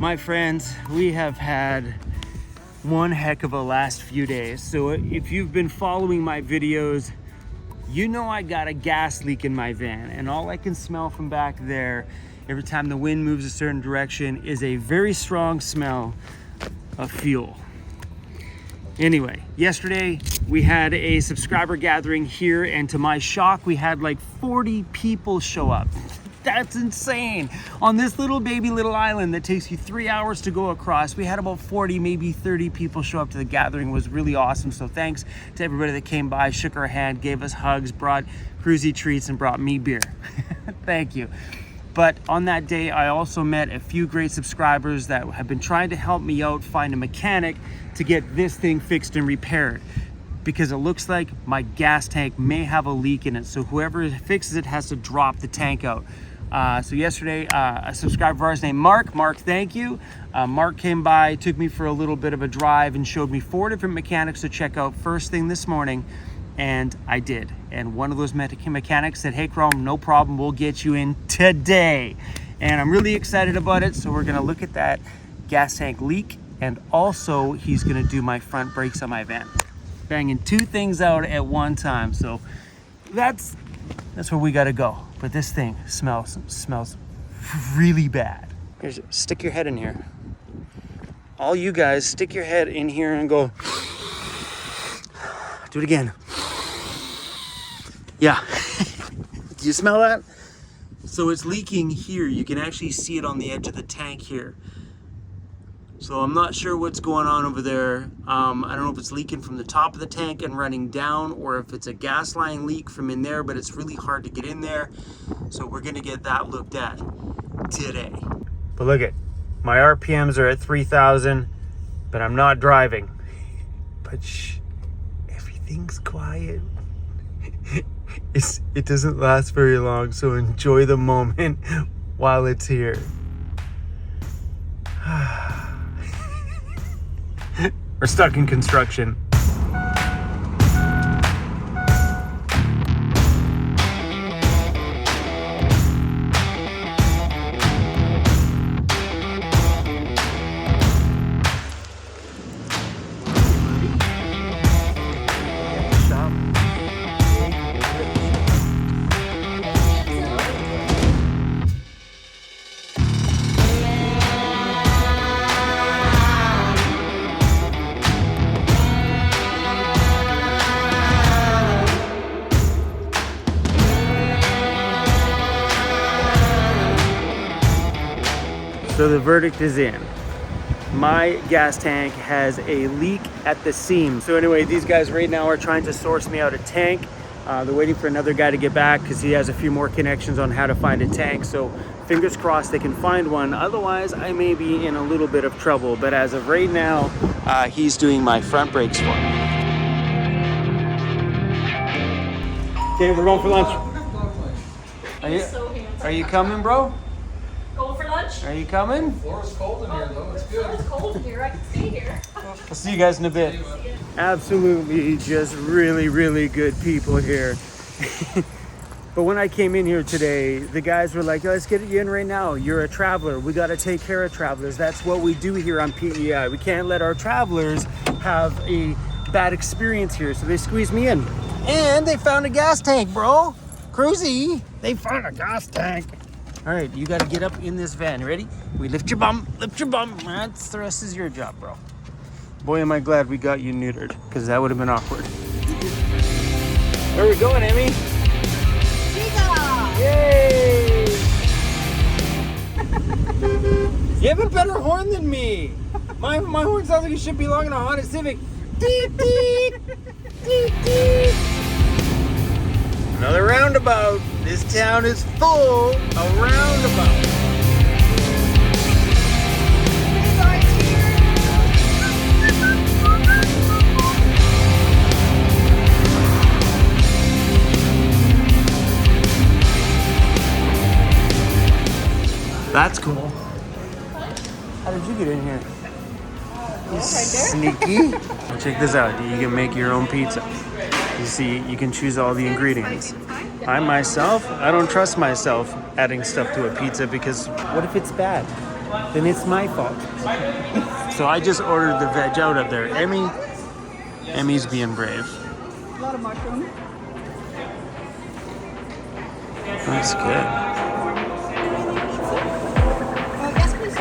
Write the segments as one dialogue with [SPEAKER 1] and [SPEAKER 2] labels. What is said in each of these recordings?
[SPEAKER 1] My friends, we have had one heck of a last few days. So if you've been following my videos, you know I got a gas leak in my van, and all I can smell from back there every time the wind moves a certain direction is a very strong smell of fuel. Anyway, yesterday we had a subscriber gathering here, and to my shock, we had like 40 people show up. That's insane. On this little island that takes you 3 hours to go across, we had about 40, maybe 30 people show up to the gathering. It was really awesome. So thanks to everybody that came by, shook our hand, gave us hugs, brought cruisy treats, and brought me beer. Thank you. But on that day, I also met a few great subscribers that have been trying to help me out find a mechanic to get this thing fixed and repaired, because it looks like my gas tank may have a leak in it. So whoever fixes it has to drop the tank out. So yesterday, a subscriber of ours named Mark, thank you. Mark came by, took me for a little bit of a drive, and showed me 4 different mechanics to check out first thing this morning, and I did. And one of those mechanics said, hey Chrome, no problem, we'll get you in today. And I'm really excited about it. So we're gonna look at that gas tank leak, and also he's gonna do my front brakes on my van. Banging 2 things out at one time. So that's where we gotta go. But this thing smells really bad. Stick your head in here. All you guys, stick your head in here and go. Do it again. Yeah. Do you smell that? So it's leaking here. You can actually see it on the edge of the tank here. So I'm not sure what's going on over there. I don't know if it's leaking from the top of the tank and running down, or if it's a gas line leak from in there, but it's really hard to get in there. So we're gonna get that looked at today. But look at, my RPMs are at 3,000, but I'm not driving. But shh, everything's quiet. It doesn't last very long, so enjoy the moment while it's here. We're stuck in construction. So the verdict is in. My gas tank has a leak at the seam. So anyway, these guys right now are trying to source me out a tank. They're waiting for another guy to get back because he has a few more connections on how to find a tank. So fingers crossed they can find one. Otherwise, I may be in a little bit of trouble. But as of right now, he's doing my front brakes for me. Okay, we're going for lunch. Are you coming, bro?
[SPEAKER 2] Going for lunch?
[SPEAKER 1] Are you coming?
[SPEAKER 3] The floor is cold in here though, it's good.
[SPEAKER 2] It's cold in here, I can stay here.
[SPEAKER 1] I'll see you guys in a bit. Absolutely just really good people here. But when I came in here today, the guys were like, let's get you in right now. You're a traveler. We got to take care of travelers. That's what we do here on PEI. We can't let our travelers have a bad experience here. So they squeezed me in. And they found a gas tank, bro. Cruisy. They found a gas tank. All right, you got to get up in this van. Ready? We lift your bum, lift your bum. That's the rest is your job, bro. Boy, am I glad we got you neutered, because that would have been awkward. Where are we going, Emmy?
[SPEAKER 2] Chica!
[SPEAKER 1] Yay! You have a better horn than me. My horn sounds like it should belong in a Honda Civic. Deep, deep, deep, deep. Another roundabout. This town is full of roundabouts. That's cool. How did you get in here? You sneaky. Check this out. You can make your own pizza. You see, you can choose all the ingredients. I don't trust myself adding stuff to a pizza, because what if it's bad? then it's my fault. So I just ordered the veg out of there. Emmy's being brave.
[SPEAKER 4] A lot of mushroom.
[SPEAKER 1] That's good.
[SPEAKER 4] Yes, please.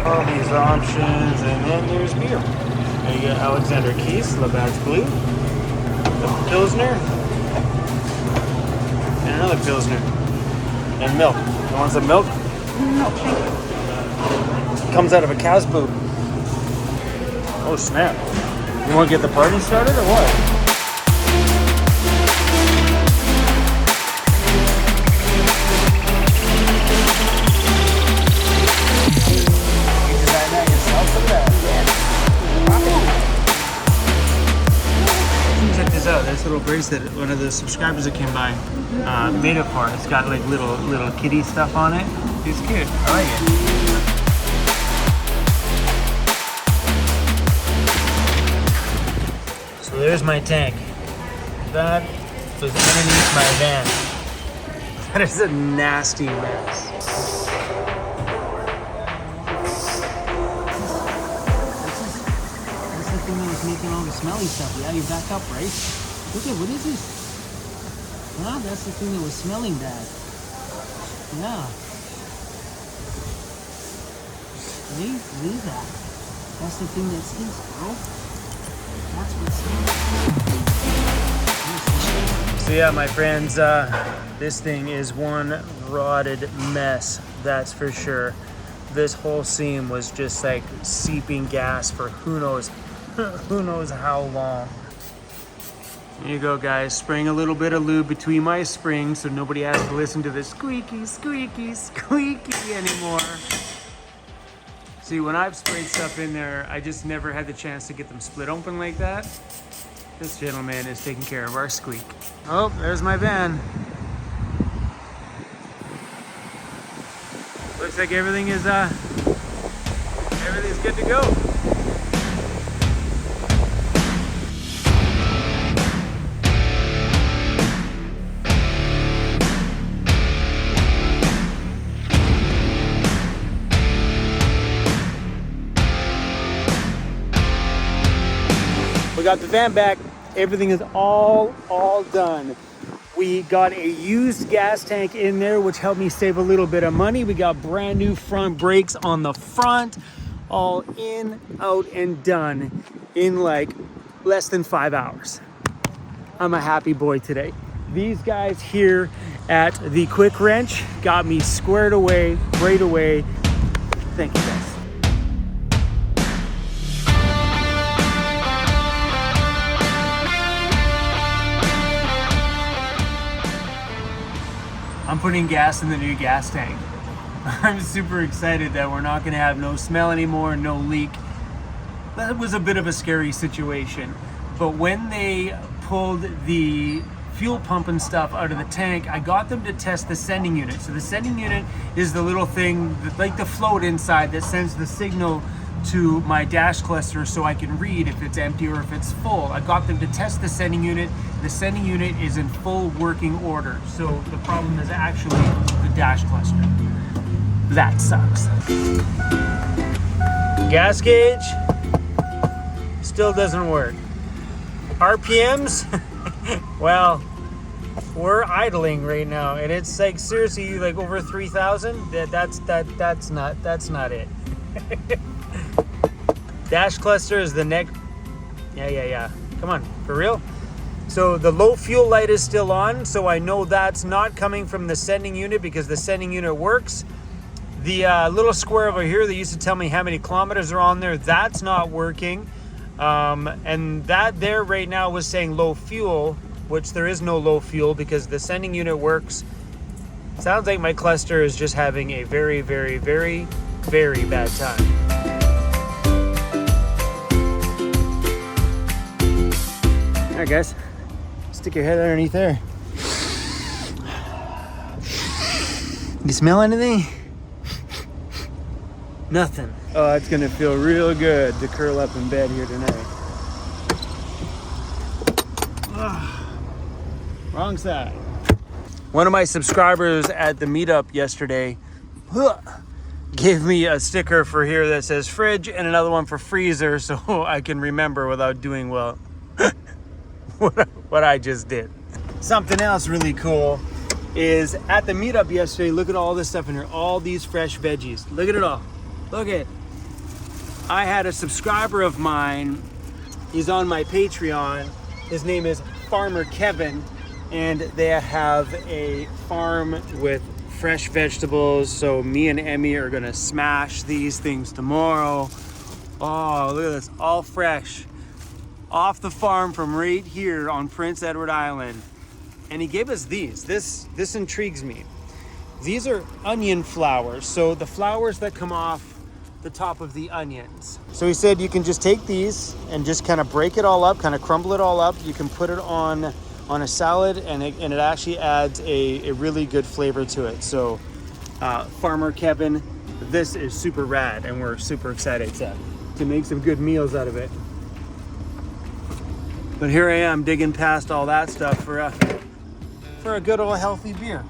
[SPEAKER 1] All these options, and then there's beer. There you go, Alexander Keith's, Labatt's Blue, the Pilsner, and another Pilsner, and milk. You want some milk?
[SPEAKER 4] No, thank you.
[SPEAKER 1] Comes out of a cow's boob. Oh snap. You want to get the party started or what? Check this out. This little bracelet, one of the subscribers that came by made it for. It's got like little kitty stuff on it. It's cute. I like it. So there's my tank. That was underneath my van. That is a nasty mess. That's the thing that was making all the smelly stuff. Yeah, you back up, right? Look at, what is this? Huh? That's the thing that was smelling bad. Yeah. Leave that. That's the thing that stinks, bro. That's what stinks. So yeah, my friends, this thing is one rotted mess, that's for sure. This whole seam was just like seeping gas for who knows how long. Here you go, guys. Spraying a little bit of lube between my springs so nobody has to listen to the squeaky, squeaky, squeaky anymore. See, when I've sprayed stuff in there, I just never had the chance to get them split open like that. This gentleman is taking care of our squeak. Oh, there's my van. Looks like everything's good to go. We got the van back. Everything is all done. We got a used gas tank in there, which helped me save a little bit of money. We got brand new front brakes on the front, all in, out, and done in like less than 5 hours. I'm a happy boy today. These guys here at the Quick Wrench got me squared away right away. Thank you, guys. I'm putting gas in the new gas tank. I'm super excited that we're not gonna have no smell anymore, no leak. That was a bit of a scary situation. But when they pulled the fuel pump and stuff out of the tank, I got them to test the sending unit. So the sending unit is the little thing, like the float inside, that sends the signal to my dash cluster so I can read if it's empty or if it's full. I got them to test the sending unit. The sending unit is in full working order. So the problem is actually the dash cluster. That sucks. Gas gauge still doesn't work. RPMs, well, we're idling right now and it's like seriously like over 3,000. That's not it. Dash cluster is the next. Yeah. Come on, for real? So the low fuel light is still on, so I know that's not coming from the sending unit because the sending unit works. The little square over here that used to tell me how many kilometers are on there, that's not working. And that there right now was saying low fuel, which there is no low fuel because the sending unit works. Sounds like my cluster is just having a very, very, very, very bad time. All right, guys, stick your head underneath there. You smell anything? Nothing. Oh, it's gonna feel real good to curl up in bed here tonight. Wrong side. One of my subscribers at the meetup yesterday gave me a sticker for here that says fridge and another one for freezer, so I can remember without doing well what I just did. Something else really cool is at the meetup yesterday, look at all this stuff in here, all these fresh veggies. Look at it all. Look at it. I had a subscriber of mine, he's on my Patreon. His name is Farmer Kevin, and they have a farm with fresh vegetables. So me and Emmy are gonna smash these things tomorrow. Oh, look at this, all fresh. Off the farm from right here on Prince Edward Island. And he gave us these. This intrigues me. These are onion flowers. So the flowers that come off the top of the onions. So he said you can just take these and just kind of break it all up, kind of crumble it all up. You can put it on a salad, and it actually adds a really good flavor to it. So Farmer Kevin, this is super rad, and we're super excited to make some good meals out of it. But here I am digging past all that stuff for a good old healthy beer.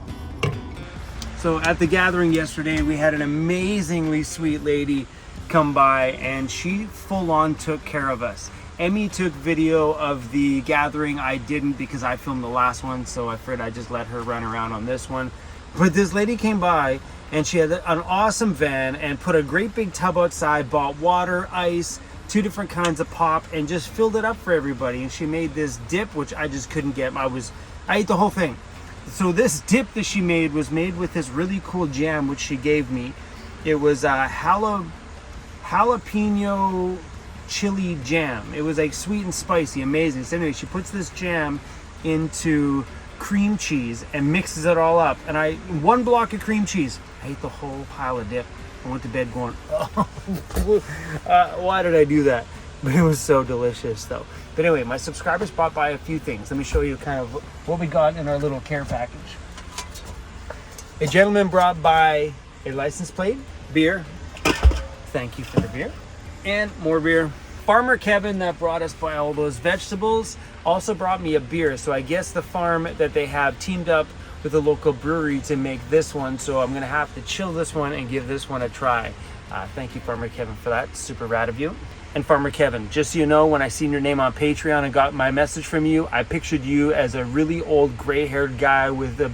[SPEAKER 1] So at the gathering yesterday, we had an amazingly sweet lady come by, and she full on took care of us. Emmy took video of the gathering. I didn't because I filmed the last one, so I figured I'd just let her run around on this one. But this lady came by, and she had an awesome van and put a great big tub outside, bought water, ice, 2 different kinds of pop, and just filled it up for everybody. And she made this dip, which I just couldn't get. I ate the whole thing. So this dip that she made was made with this really cool jam, which she gave me. It was a jalapeno chili jam. It was like sweet and spicy, amazing. So anyway, she puts this jam into cream cheese and mixes it all up. And 1 block of cream cheese. I ate the whole pile of dip. I went to bed going, oh, why did I do that? But it was so delicious though. But anyway, my subscribers bought by a few things. Let me show you kind of what we got in our little care package. A gentleman brought by a license plate, beer. Thank you for the beer. And more beer. Farmer Kevin that brought us by all those vegetables also brought me a beer. So I guess the farm that they have teamed up with a local brewery to make this one. So I'm gonna have to chill this one and give this one a try. Thank you, Farmer Kevin, for that. Super rad of you. And Farmer Kevin, just so you know, when I seen your name on Patreon and got my message from you, I pictured you as a really old gray-haired guy with a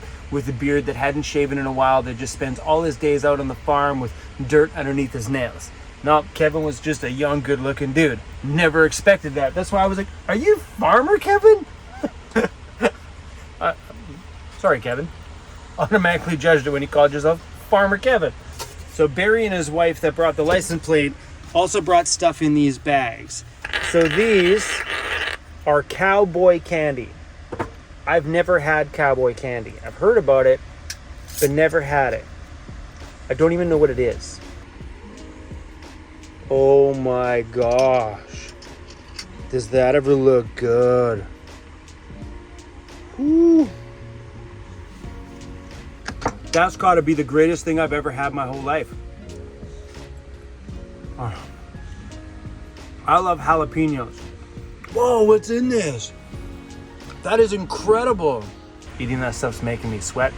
[SPEAKER 1] beard that hadn't shaven in a while, that just spends all his days out on the farm with dirt underneath his nails. No, Kevin was just a young, good-looking dude. Never expected that. That's why I was like, are you Farmer Kevin? Sorry, Kevin. Automatically judged it when he called yourself Farmer Kevin. So Barry and his wife that brought the license plate also brought stuff in these bags. So these are cowboy candy. I've never had cowboy candy. I've heard about it, but never had it. I don't even know what it is. Oh my gosh. Does that ever look good? Ooh. That's gotta be the greatest thing I've ever had my whole life. Oh. I love jalapenos. Whoa, what's in this? That is incredible. Eating that stuff's making me sweat.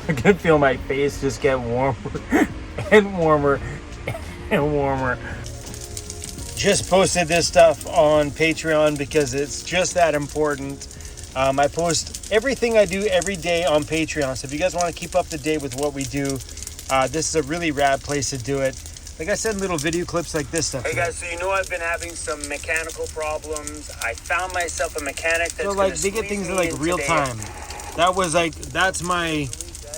[SPEAKER 1] I can feel my face just get warmer and warmer and warmer. Just posted this stuff on Patreon because it's just that important. I post everything I do every day on Patreon. So if you guys want to keep up to date with what we do, this is a really rad place to do it. Like I said, little video clips like this stuff. Hey guys, so you know I've been having some mechanical problems. I found myself a mechanic that's so like they get things in like real time. That was like, that's my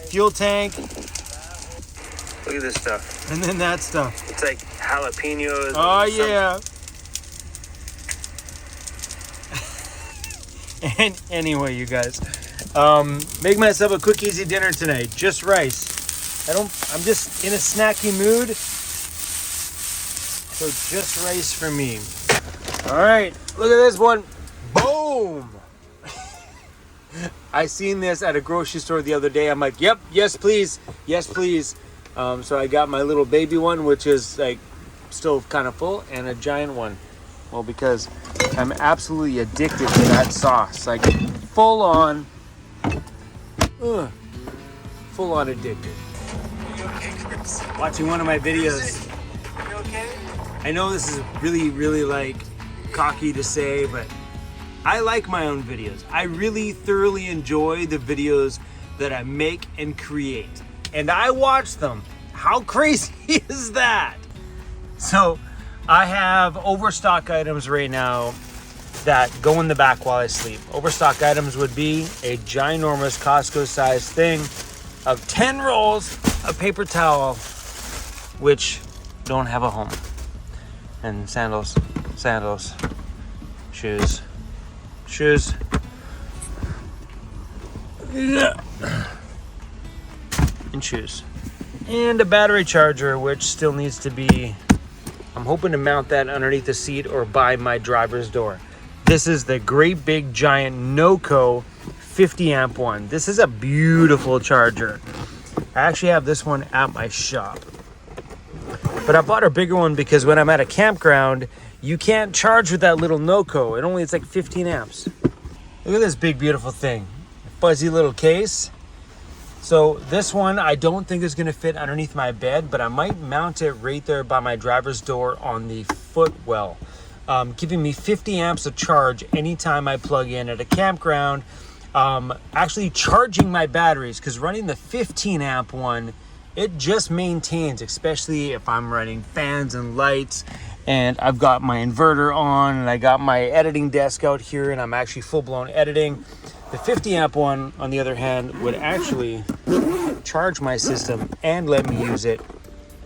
[SPEAKER 1] fuel tank. Look at this stuff. And then that stuff. It's like jalapenos. Oh yeah. And anyway, you guys, make myself a quick easy dinner tonight. Just rice. I'm just in a snacky mood. So just rice for me. All right, look at this one. Boom. I seen this at a grocery store the other day. I'm like, yep, yes, please. Yes, please. So I got my little baby one, which is like still kind of full, and a giant one. Well, because I'm absolutely addicted to that sauce. Like full on addicted. watching one of my videos. You okay? I know this is really like cocky to say, but I like my own videos. I really thoroughly enjoy the videos that I make and create, and I watch them. How crazy is that? So I have overstock items right now that go in the back while I sleep. Overstock items would be a ginormous Costco sized thing of 10 rolls of paper towel, which don't have a home. And sandals, shoes, and shoes. And a battery charger, which still needs to be, I'm hoping to mount that underneath the seat or by my driver's door. This is the great big giant Noco 50 amp one. This is a beautiful charger. I actually have this one at my shop. But I bought a bigger one because when I'm at a campground, you can't charge with that little Noco. It's like 15 amps. Look at this big, beautiful thing. Fuzzy little case. So this one, I don't think is gonna fit underneath my bed, but I might mount it right there by my driver's door on the footwell. Giving me 50 amps of charge anytime I plug in at a campground. Actually charging my batteries, because running the 15 amp one, it just maintains, especially if I'm running fans and lights, and I've got my inverter on, and I got my editing desk out here, and I'm actually full-blown editing. The 50 amp one, on the other hand, would actually charge my system and let me use it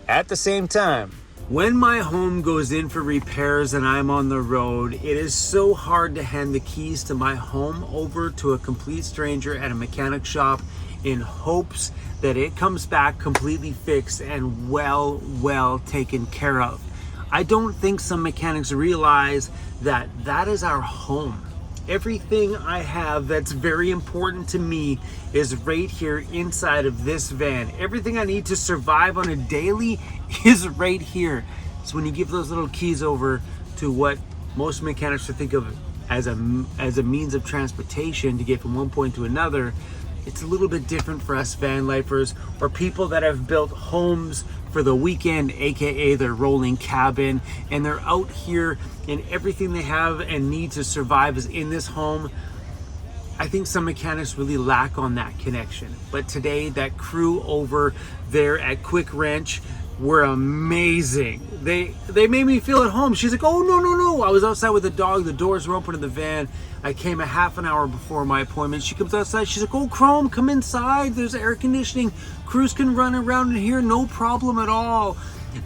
[SPEAKER 1] at the same time. When my home goes in for repairs and I'm on the road, it is so hard to hand the keys to my home over to a complete stranger at a mechanic shop in hopes that it comes back completely fixed and well taken care of. I don't think some mechanics realize that that is our home. Everything I have that's very important to me is right here inside of this van. Everything I need to survive on a daily is right here. So when you give those little keys over to what most mechanics would think of as a means of transportation to get from one point to another, it's a little bit different for us van lifers or people that have built homes for the weekend, aka their rolling cabin, and they're out here and everything they have and need to survive is in this home. I think some mechanics really lack on that connection. But today, that crew over there at Quick Wrench were amazing. They made me feel at home. She's like, oh, no. I was outside with the dog. The doors were open in the van. I came a half an hour before my appointment. She comes outside. She's like, oh, Chrome, come inside. There's air conditioning. Crews can run around in here. No problem at all.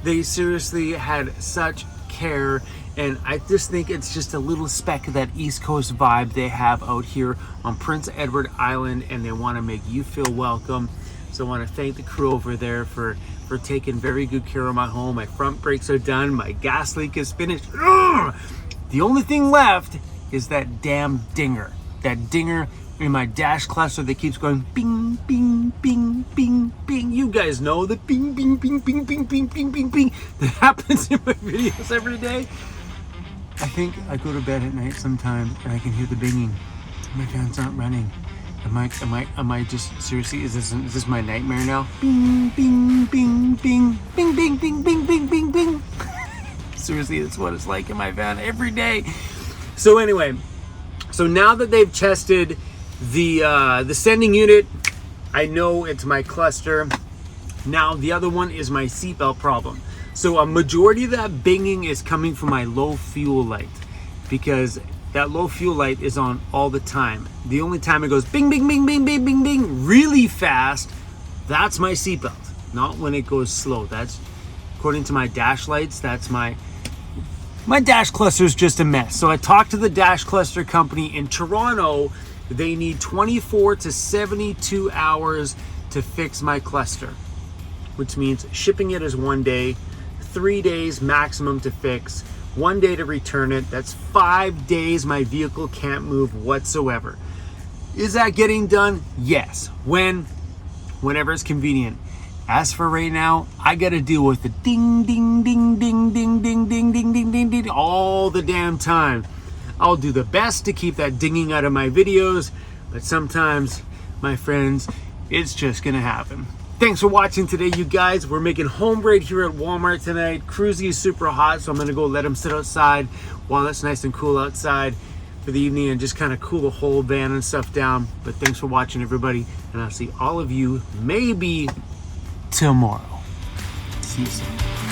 [SPEAKER 1] They seriously had such care. And I just think it's just a little speck of that East Coast vibe they have out here on Prince Edward Island, and they want to make you feel welcome. So I want to thank the crew over there for taking very good care of my home. My front brakes are done. My gas leak is finished. Ugh! The only thing left is that damn dinger. That dinger in my dash cluster that keeps going bing, bing, bing, bing, bing. You guys know the bing, bing, bing, bing, bing, bing, bing, bing, bing that happens in my videos every day. I think I go to bed at night sometimes and I can hear the binging. My fans aren't running. Am I just seriously? Is this my nightmare now? Bing, bing, bing, bing, bing, bing, bing, bing, bing, bing, bing. Seriously, that's what it's like in my van every day. So anyway, so now that they've tested the sending unit, I know it's my cluster. Now the other one is my seatbelt problem. So a majority of that binging is coming from my low fuel light, because that low fuel light is on all the time. The only time it goes bing, bing, bing, bing, bing, bing, bing, really fast, that's my seatbelt. Not when it goes slow. That's according to my dash lights. That's my dash cluster is just a mess. So I talked to the dash cluster company in Toronto. They need 24 to 72 hours to fix my cluster, which means shipping it is 1 day, 3 days maximum to fix, 1 day to return it. That's 5 days my vehicle can't move whatsoever. Is that getting done? Yes. Whenever it's convenient. As for right now, I gotta deal with the ding, ding, ding, ding, ding, ding, ding, ding, ding, ding, ding, all the damn time. I'll do the best to keep that dinging out of my videos, but sometimes, my friends, it's just gonna happen. Thanks for watching today, you guys. We're making homebread here at Walmart tonight. Cruzy is super hot, so I'm gonna go let him sit outside while it's nice and cool outside for the evening and just kind of cool the whole van and stuff down. But thanks for watching, everybody, and I'll see all of you maybe tomorrow. See you soon.